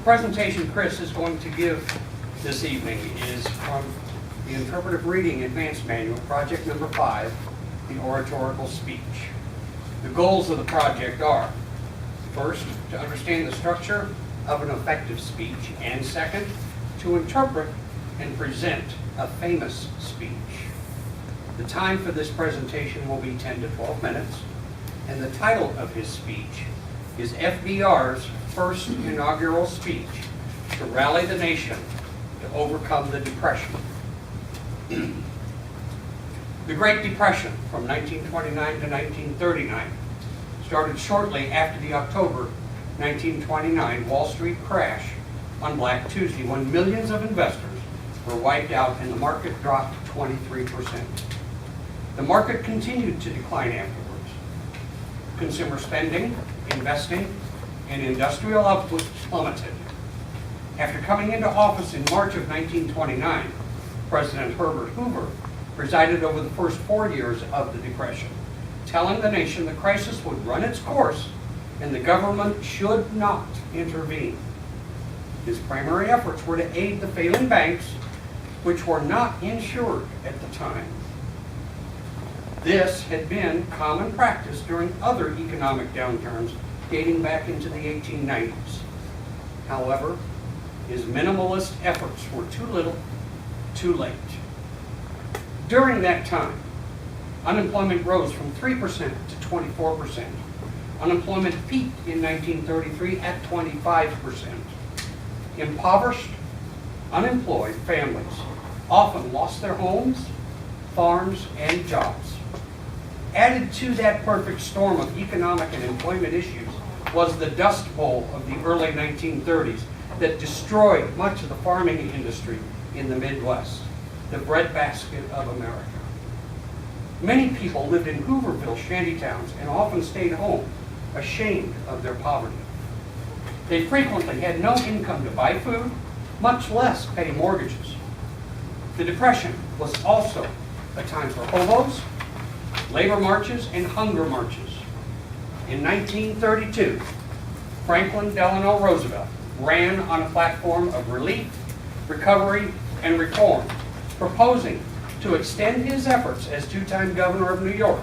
presentation Chris is going to give this evening is from the Interpretive Reading Advanced Manual, project number 5, the oratorical speech. The goals of the project are, first, to understand the structure of an effective speech, and second, to interpret and present a famous speech. The time for this presentation will be 10 to 12 minutes, and the title of his speech is FDR's First Inaugural Speech to Rally the Nation to Overcome the Depression. The Great Depression from 1929 to 1939 started shortly after the October 1929 Wall Street crash on Black Tuesday, when millions of investors were wiped out and the market dropped 23%. The market continued to decline afterwards. Consumer spending, investing, and industrial output plummeted. After coming into office in March of 1929, President Herbert Hoover presided over the first 4 years of the Depression, telling the nation the crisis would run its course and the government should not intervene. His primary efforts were to aid the failing banks, which were not insured at the time. This had been common practice during other economic downturns dating back into the 1890s. However, his minimalist efforts were too little, too late. During that time, unemployment rose from 3% to 24%. Unemployment peaked in 1933 at 25%. Impoverished, unemployed families often lost their homes, farms, and jobs. Added to that perfect storm of economic and employment issues was the Dust Bowl of the early 1930s that destroyed much of the farming industry in the Midwest, the breadbasket of America. Many people lived in Hooverville shantytowns and often stayed home, ashamed of their poverty. They frequently had no income to buy food, much less pay mortgages. The Depression was also a time for hobos, labor marches, and hunger marches. In 1932, Franklin Delano Roosevelt ran on a platform of relief, recovery, and reform, proposing to extend his efforts as two-time governor of New York,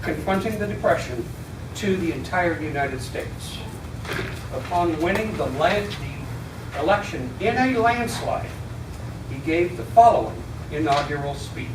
confronting the Depression, to the entire United States. Upon winning the election in a landslide, he gave the following inaugural speech.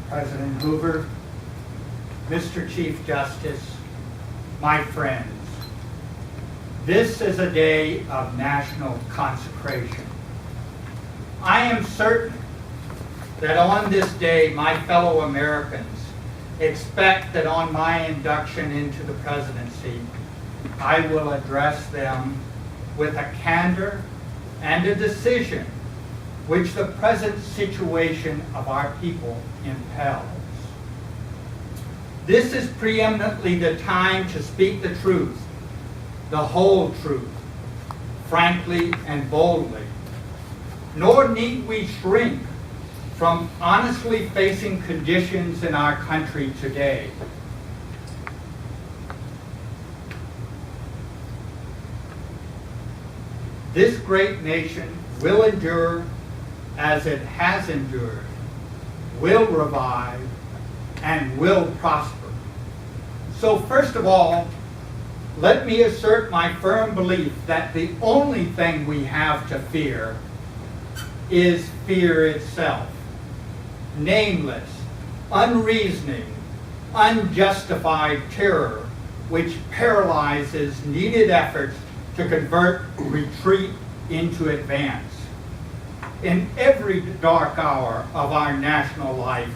President Hoover, Mr. Chief Justice, my friends, this is a day of national consecration. I am certain that on this day, my fellow Americans expect that on my induction into the presidency, I will address them with a candor and a decision which the present situation of our people impels. This is preeminently the time to speak the truth, the whole truth, frankly and boldly. Nor need we shrink from honestly facing conditions in our country today. This great nation will endure as it has endured, will revive, and will prosper. So first of all, let me assert my firm belief that the only thing we have to fear is fear itself. Nameless, unreasoning, unjustified terror which paralyzes needed efforts to convert retreat into advance. In every dark hour of our national life,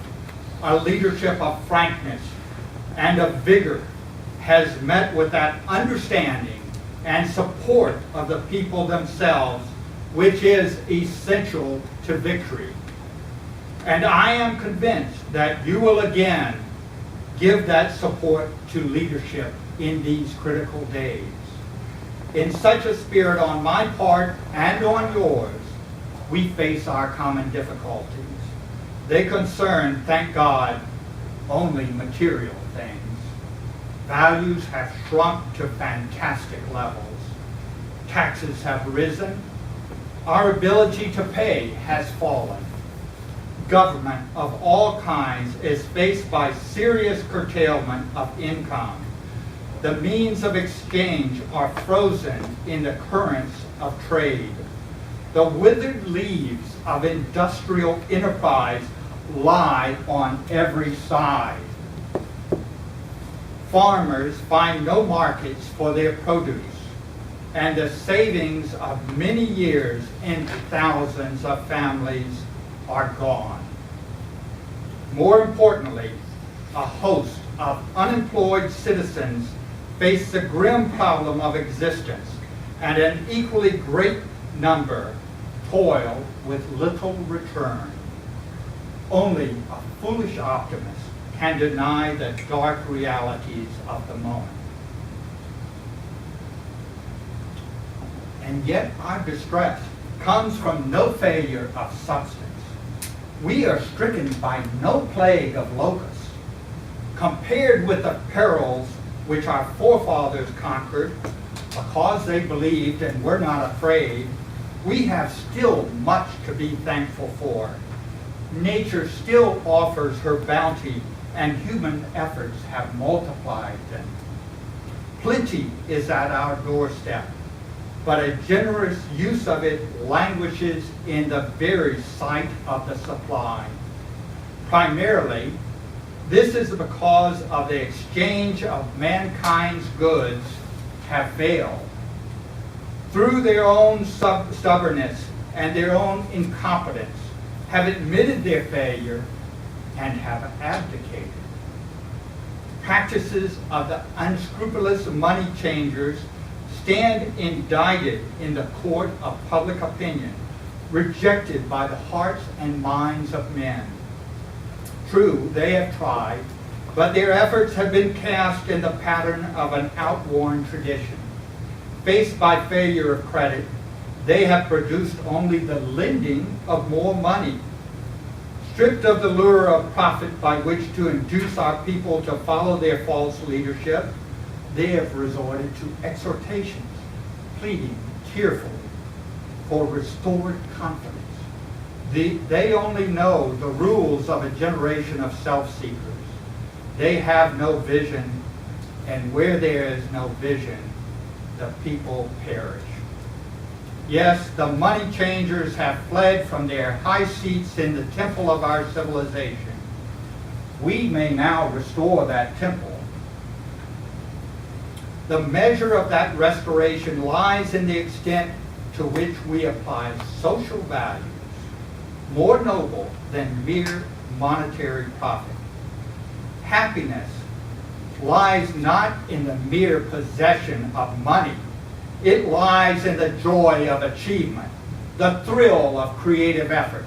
a leadership of frankness and of vigor has met with that understanding and support of the people themselves, which is essential to victory. And I am convinced that you will again give that support to leadership in these critical days. In such a spirit on my part and on yours, we face our common difficulties. They concern, thank God, only material things. Values have shrunk to fantastic levels. Taxes have risen. Our ability to pay has fallen. Government of all kinds is faced by serious curtailment of income. The means of exchange are frozen in the currents of trade. The withered leaves of industrial enterprise lie on every side. Farmers find no markets for their produce, and the savings of many years into thousands of families are gone. More importantly, a host of unemployed citizens face the grim problem of existence, and an equally great number toil with little return. Only a foolish optimist can deny the dark realities of the moment. And yet our distress comes from no failure of substance. We are stricken by no plague of locusts. Compared with the perils which our forefathers conquered, because they believed and were not afraid, we have still much to be thankful for. Nature still offers her bounty, and human efforts have multiplied them. Plenty is at our doorstep, but a generous use of it languishes in the very sight of the supply. Primarily, this is because of the exchange of mankind's goods have failed. Through their own stubbornness and their own incompetence, have admitted their failure and have abdicated. Practices of the unscrupulous money changers stand indicted in the court of public opinion, rejected by the hearts and minds of men. True, they have tried, but their efforts have been cast in the pattern of an outworn tradition. Faced by failure of credit, they have produced only the lending of more money. Stripped of the lure of profit by which to induce our people to follow their false leadership, they have resorted to exhortations, pleading tearfully for restored confidence. They only know the rules of a generation of self-seekers. They have no vision, and where there is no vision, the people perish. Yes, the money changers have fled from their high seats in the temple of our civilization. We may now restore that temple. The measure of that restoration lies in the extent to which we apply social values more noble than mere monetary profit. Happiness lies not in the mere possession of money. It lies in the joy of achievement, the thrill of creative effort.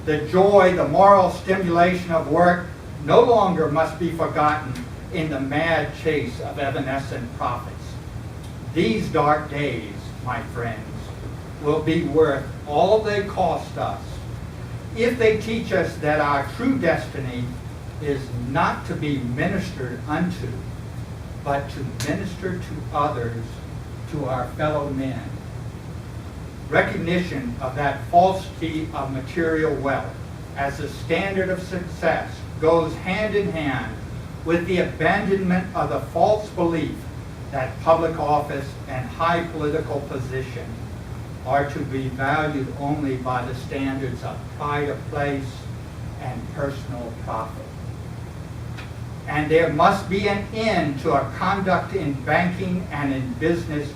The joy, the moral stimulation of work no longer must be forgotten in the mad chase of evanescent profits. These dark days, my friends, will be worth all they cost us if they teach us that our true destiny is not to be ministered unto, but to minister to others, to our fellow men. Recognition of that falsity of material wealth as a standard of success goes hand in hand with the abandonment of the false belief that public office and high political position are to be valued only by the standards of pride of place and personal profit. And there must be an end to a conduct in banking and in business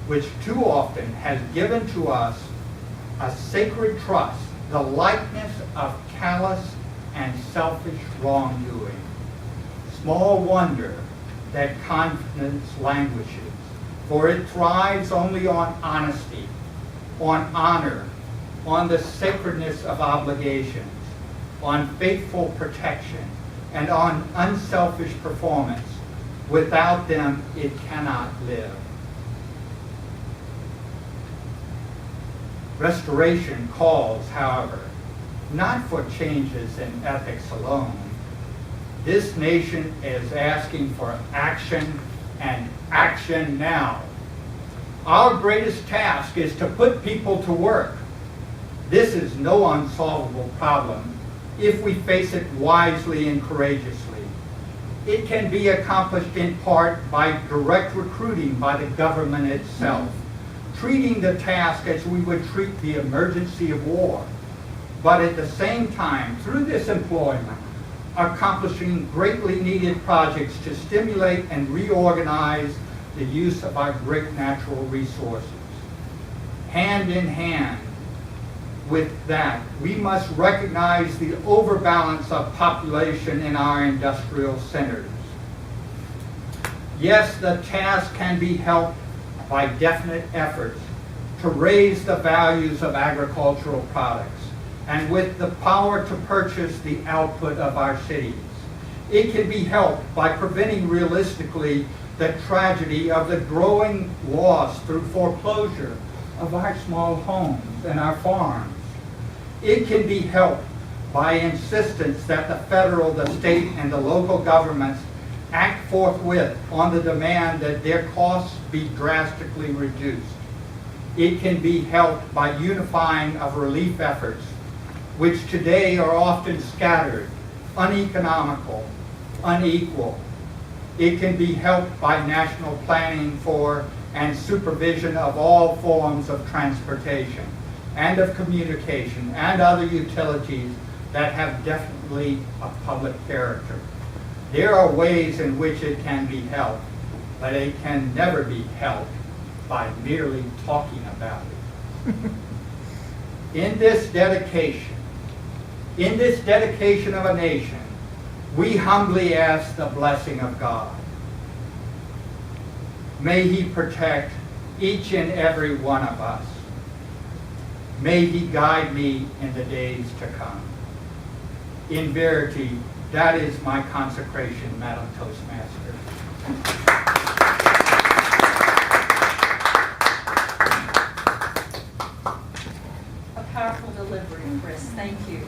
which too often has given to us a sacred trust, the likeness of callous and selfish wrongdoing. Small wonder that confidence languishes, for it thrives only on honesty, on honor, on the sacredness of obligations, on faithful protection, and on unselfish performance. Without them, it cannot live. Restoration calls, however, not for changes in ethics alone. This nation is asking for action, and action now. Our greatest task is to put people to work. This is no unsolvable problem if we face it wisely and courageously. It can be accomplished in part by direct recruiting by the government itself, treating the task as we would treat the emergency of war, but at the same time, through this employment, accomplishing greatly needed projects to stimulate and reorganize the use of our great natural resources. Hand in hand with that, we must recognize the overbalance of population in our industrial centers. Yes, the task can be helped by definite efforts to raise the values of agricultural products and with the power to purchase the output of our cities. It can be helped by preventing realistically the tragedy of the growing loss through foreclosure of our small homes and our farms. It can be helped by insistence that the federal, the state, and the local governments act forthwith on the demand that their costs be drastically reduced. It can be helped by unifying of relief efforts, which today are often scattered, uneconomical, unequal. It can be helped by national planning for and supervision of all forms of transportation and of communication and other utilities that have definitely a public character. There are ways in which it can be helped, but it can never be helped by merely talking about it. In this dedication of a nation, we humbly ask the blessing of God. May He protect each and every one of us. May He guide me in the days to come. In verity, that is my consecration, Madam Toastmaster. A powerful delivery, Chris. Thank you.